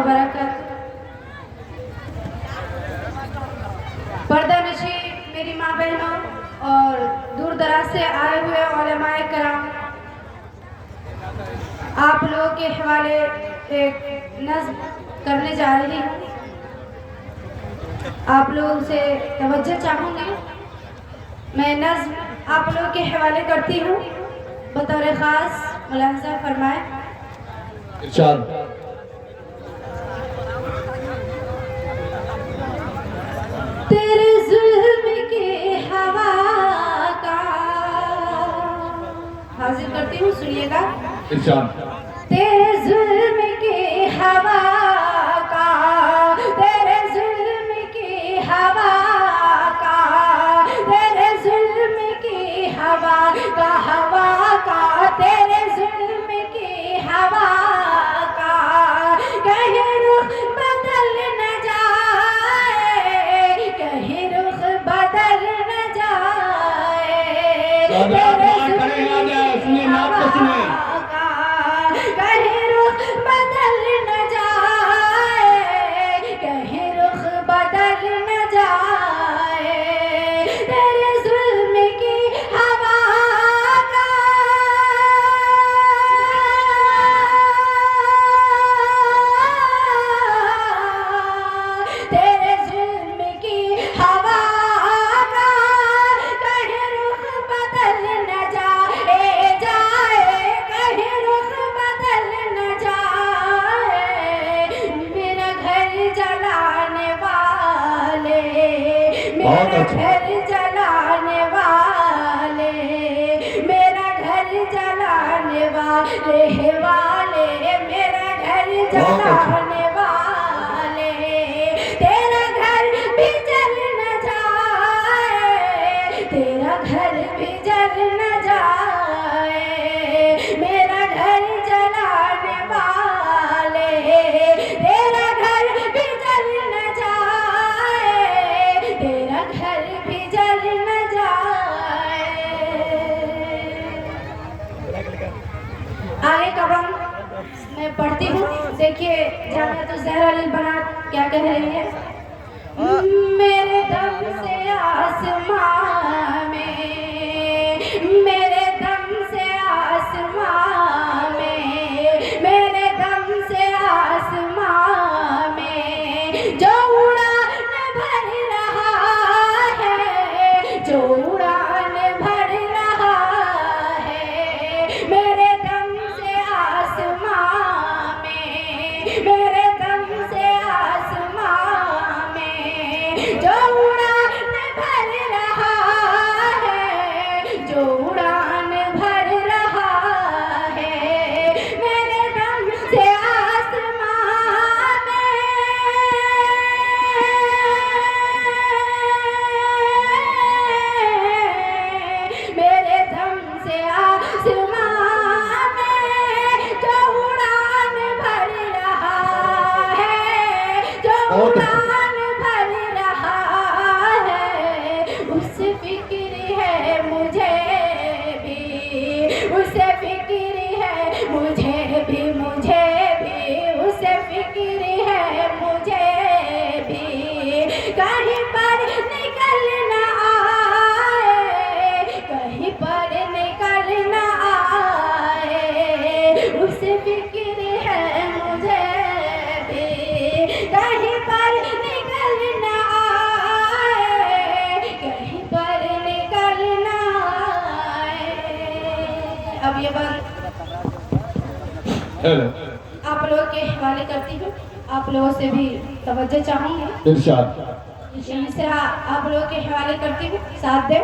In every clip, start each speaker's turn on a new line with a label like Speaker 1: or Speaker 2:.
Speaker 1: वबरकातुहू। पर्दानशी मेरी माँ बहनों और दूर दराज से आए हुए उलमाए कराम, आप लोगों के हवाले एक नज़्म करने जा रही हूँ। आप लोगों से तवज्जो चाहूँगी। मैं नज़्म आप लोगों के हवाले करती हूँ, बतौर ख़ास मुलाहज़ा फरमाएं।
Speaker 2: इरशाद।
Speaker 1: तेरे जुल्म के हवा का हाजिर करती हूँ, सुनिएगा।
Speaker 2: इरशाद।
Speaker 1: तेरे जुल्म के हवा का, तेरे जुल्म की हवा का, तेरे जुल्म की हवा का, हवा का, तेरे जुल्म की हवा का कहीं रुख बदल न जाए, कहीं रुख बदल न जाए। तेरे जुल्म की हवा का कहीं रुख बदल न जाए, कहीं रुख बदल न जाए। तेरे जुल्म की हवा का, तेरे जुल्म की हवा का कहीं रुख बदल न जाए, कहीं रुख बदल न जाए। मेरा घर जलाने वाले, मेरा घर जलाने वाले, मेरा घर जलाने वाले, मेरा घर जलाने वाले, तेरा घर भी जल न जाए, तेरा घर भी जल न जाए। मेरा घर जलाने वाले, तेरा घर भी जल न जाए, तेरा घर भी जल न जाए। आगे का बम मैं पढ़ती हूँ, देखिए जामियातुल ज़हरा लिल बनात क्या कह रही है। मेरे दम से आसमां में, मेरे दम से आसमां में, मेरे दम से आसमां में जो उड़ान भर रहा है, जो उड़ान भर रहा है। मेरे दम से आसमां में, मेरे दम से आसमां में जो उड़ान भर रहा है, जो उड़ान भर रहा है। मेरे दम से आसमां में, मेरे दम से आसमां में जो उड़ान भर रहा है, जो उड़ान भर रहा है। उससे फिक्र है मुझे भी, उससे फिक्र है मुझे भी, मुझे भी उससे फिक्र है मुझे भी। कहीं पर निकल न आए, कहीं पर निकल न आए, उससे फिक्र है मुझे भी। कहीं पर निकल न आए, कहीं पर निकल न आए। अब ये बात आप लोगों के हवाले करती हूँ, आप लोगों से भी तवज्जो चाहूँगी।
Speaker 2: इरशाद।
Speaker 1: यहीं से आप लोगों के हवाले करती हूँ, साथ दे।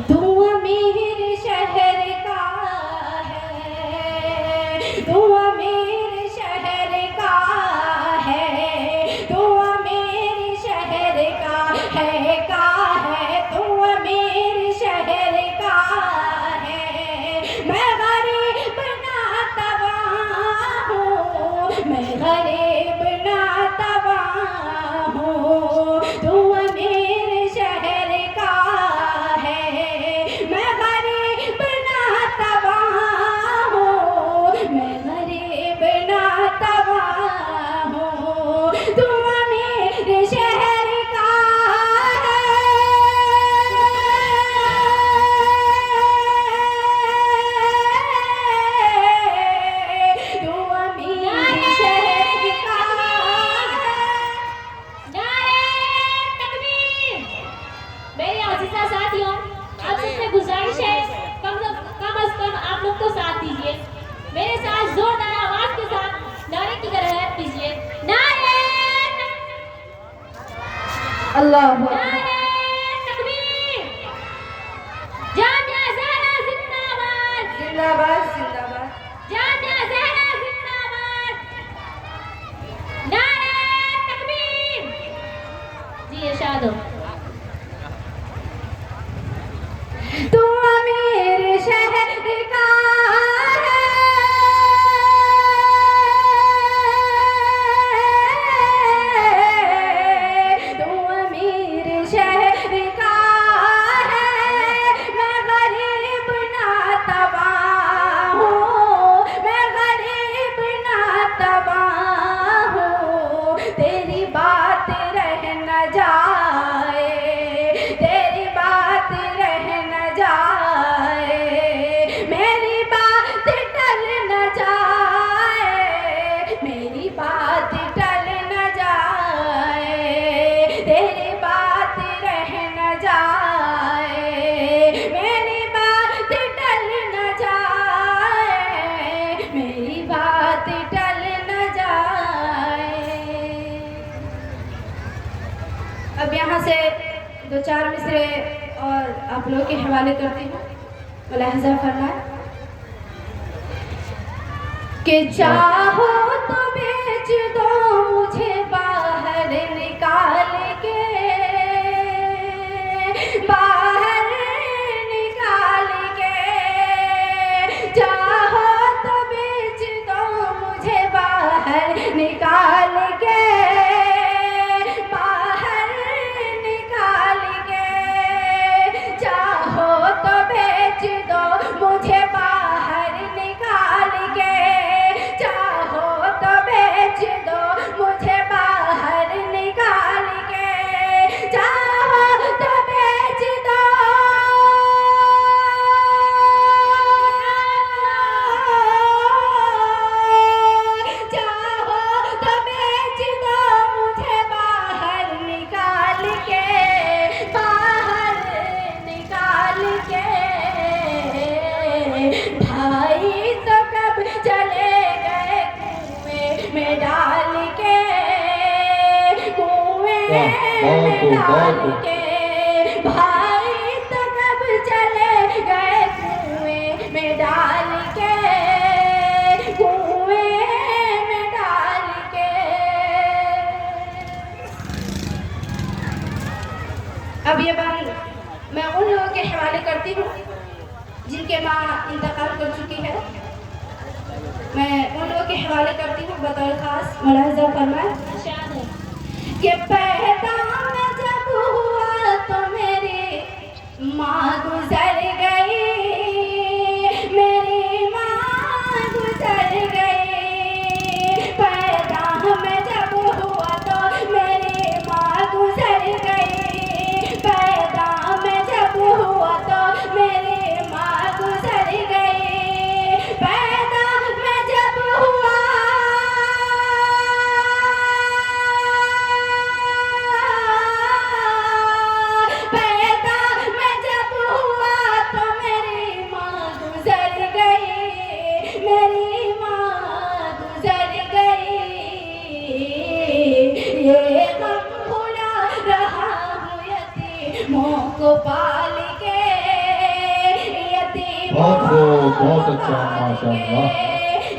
Speaker 1: तू अमीर शहर का है, तू अमीर शहर का है, तू अमीर शहर का है, तू अमीर शहर का है। मैं गरीब ना तवा हूँ, मैं गरीब ना तवा हूँ। तू अमीर शहर का है, मैं गरीब ना तवा हूँ, मैं गरीब ना तवा अल्लाह
Speaker 3: नारे तकबीर। जामिया ज़हरा जिंदाबाद।
Speaker 1: जिंदाबाद जिंदाबाद।
Speaker 3: जामिया ज़हरा जिंदाबाद। नारे तकबीर। जी इरशाद हो।
Speaker 1: तू अमीर शहर का है, तू अमीर शहर का है, मैं गरीब नातवा हूँ, मैं गरीब नातवा हूँ। तेरी बात रह न जाए, तेरी बात रह न जाए, मेरी बात टल न जाए, मेरी बात टल न जाए, तेरी बात रह न जाए, मेरी बात टल न जाए, मेरी बात टल न जाए। अब यहाँ से दो चार मिसरे और आप लोग के हवाले करती हूँ। मुलाहिज़ा फरमाए कि चाहो तो बेच दो मुझे बाहर निकाल के, बाहर निकाल के। चाहो तो बेच दो मुझे बाहर निकाल के, बाहर निकाल के। चाहो तो बेच दो मुझे बाहर निकाल के, चाहो तो बेच दो मुझे बाहर निकाल के, चाहो तो बेच दो, चाहो तो बेच दो मुझे बाहर निकाल के, बाहर निकाल के। भाई तो कब चले गए कुएं में डाल के, कुएं में डाल के। भाई तो कब चले गए कुएं में डाल के, कुएं में डाल के। अब ये बात मैं उन लोगों के हवाले करती हूँ जिनके माँ इंतकाल कर चुकी है। मैं उन लोगों के हवाले करती हूँ बतौर खास। मुलाहिज़ा फरमाए
Speaker 3: इरशाद हो।
Speaker 1: कि पैदा मैं जब हुआ तो मेरी माँ गुजर गई, मेरी माँ गुजर गई। पैदा मैं जब हुआ तो मेरी माँ गुजर गई, पैदा मैं जब हुआ तो मेरी माँ गुजर गई। पैदा मैं जब हुआ, पैदा मैं जब हुआ तो मेरी माँ गुजर गई, मेरी माँ गुजर गई। ये गम भुला रहा हूँ यतीमों को पाल के, यतीमों
Speaker 2: बहुत
Speaker 1: को
Speaker 2: अच्छा,
Speaker 1: पाल
Speaker 2: माशाअल्लाह।
Speaker 1: के।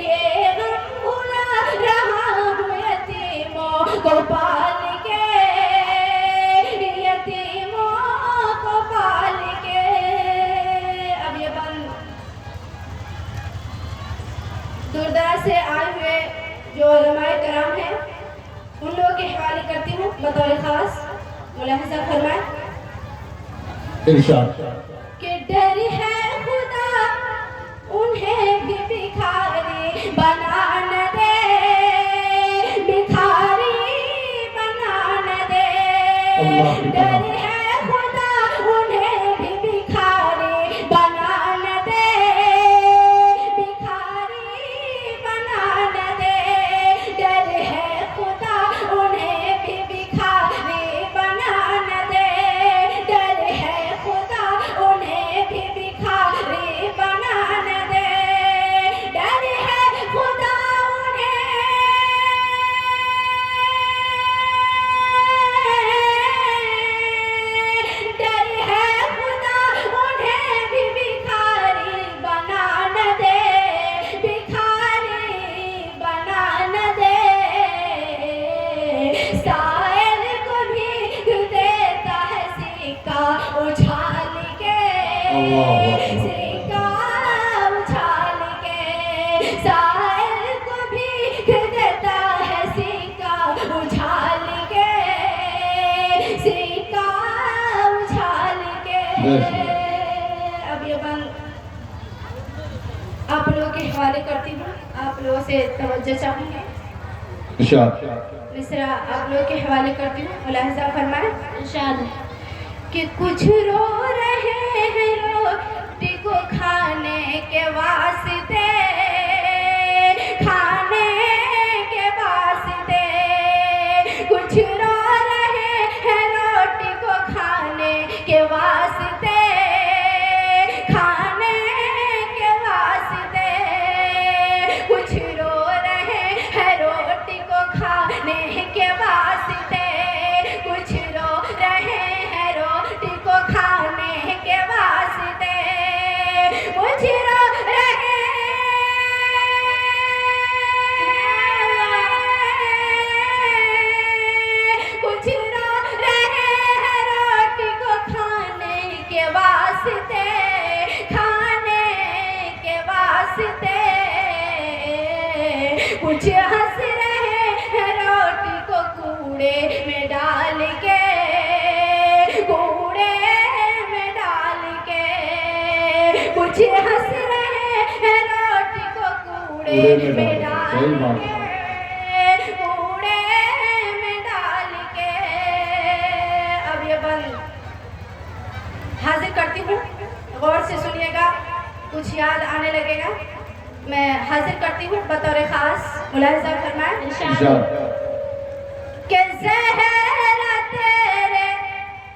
Speaker 1: ये गम भुला रहा हूँ यतीमों को पाल के, यतीमों को पाल के। अब ये बंद दूरदराज से आए हुए जो उलमाए कराम हैं उन लोगों के हवाले करती हूँ बतौर खास। मुलाहिज़ा फरमाए
Speaker 2: इरशाद।
Speaker 1: कि डर है खुदा उन्हें भी भिखारी बना न दे, भिखारी बना न दे।
Speaker 2: अल्लाह की
Speaker 1: डर
Speaker 2: पनाह।
Speaker 1: है खुदा उन्हें भी भिखारी बना न दे, भिखारी बना न दे। डर है खुदा उन्हें भी भिखारी बना न दे, डर है खुदा उन्हें भी भिखारी बना न दे। डर है खुदा उन्हें
Speaker 2: अल्लाह अकबर।
Speaker 1: सिक्का उछाल के साहिल को भीख देता है, सिक्का उछाल के, सिक्का उछाल के। अब ये बंद आप लोगों के हवाले करती हूँ, आप लोगों से तवज्जो चाहूँगी।
Speaker 2: इरशाद।
Speaker 1: मिसरा आप लोगों के हवाले करती हूँ, मुलाहिजा फरमाएं।
Speaker 3: इरशाद।
Speaker 1: कि कुछ रो रहे हैं रोटी को खाने के वास्ते, खाने के वास्ते। कुछ रो रहे हैं रोटी को खाने के वास्ते, खाने के वास्ते। कुछ रो रहे हैं रोटी को खाने के वास्ते, कुछ रो रहे हैं रोटी को खाने के वास्ते। कुछ रो रहे कुछ रो रहे हैं रोटी को खाने के वास्ते, खाने के वास्ते। कुछ हंस रहे हैं रोटी को कूड़े में डाल के, कूड़े में डाल के। कुछ हंस रहे हैं रोटी को कूड़े में डाल के, कूड़े में डाल के। अब ये बंद हाजिर करती हूँ, गौर से सुनिएगा, कुछ याद आने लगेगा। मैं हाजिर करती हूँ बतौर खास, मुलाहिजा फरमाएं।
Speaker 3: इरशाद।
Speaker 1: कि ज़हरा तेरे,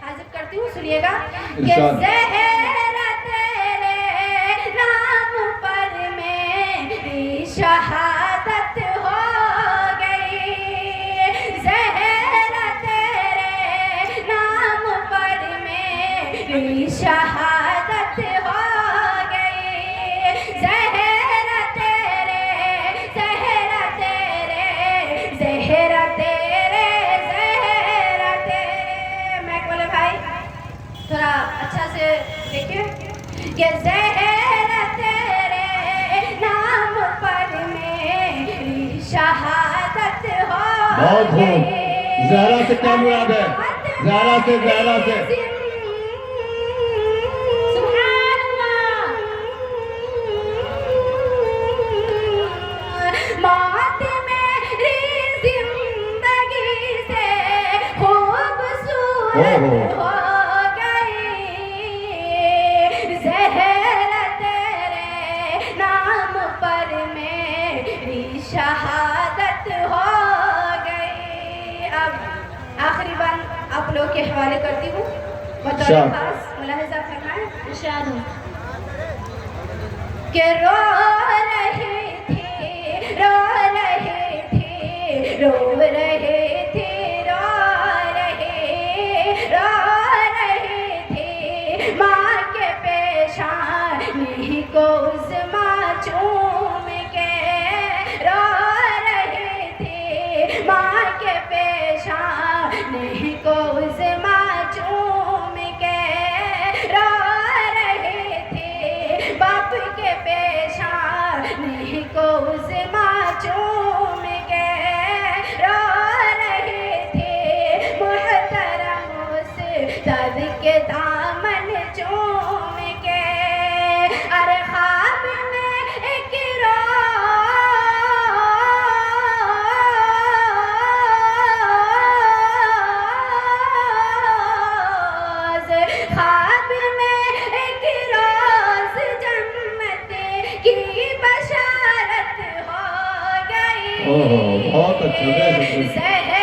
Speaker 1: हाजिर करती हूँ, सुनिएगा। कि
Speaker 2: इरशाद।
Speaker 1: ज़हरा तेरे नाम पर मेरी शहादत हो गई, ज़हरा तेरे नाम पर मेरी शहादत हो गई। ज़हरा तेरे, ज़हरा तेरे, ज़हरा तेरे, ज़हरा तेरे। मैं बोले भाई थोड़ा अच्छा से देखिए। कि ज़हरा तेरे नाम पर मेरी शहादत हो
Speaker 2: बहुत खूब।
Speaker 1: गई।
Speaker 2: ज़हरा से क्या मुराद है? ज़हरा से, ज़हरा से।
Speaker 3: सुभान अल्लाह।
Speaker 1: मौत मेरी जिंदगी से खूबसूरत हो गई। ज़हरा तेरे नाम पर मेरी शहादत हो गई। अब आखिरी बार आप लोग के हवाले करती हूँ, बतौर
Speaker 2: शाबाश।
Speaker 1: खास, मुलाहिजा फरमाएं।
Speaker 3: इरशाद।
Speaker 1: कि रो रही थी, रो रही थी, रो रही थी, रो रही थी। माँ के पेशानी को उज़्मा चूम के रो रही थी। माँ के पेशानी को उज़्मा चूम के रो रही थी। बाप के पेशानी को उज़्मा चूम के रो रही थी। मुहतरम उस्ताद के दामन चूम के। अरे ख्वाब में एक रोज़, ख्वाब में एक रोज़ जन्नत की बशारत हो गई।
Speaker 2: ओहो, बहुत अच्छा, very good.
Speaker 1: ज़हरा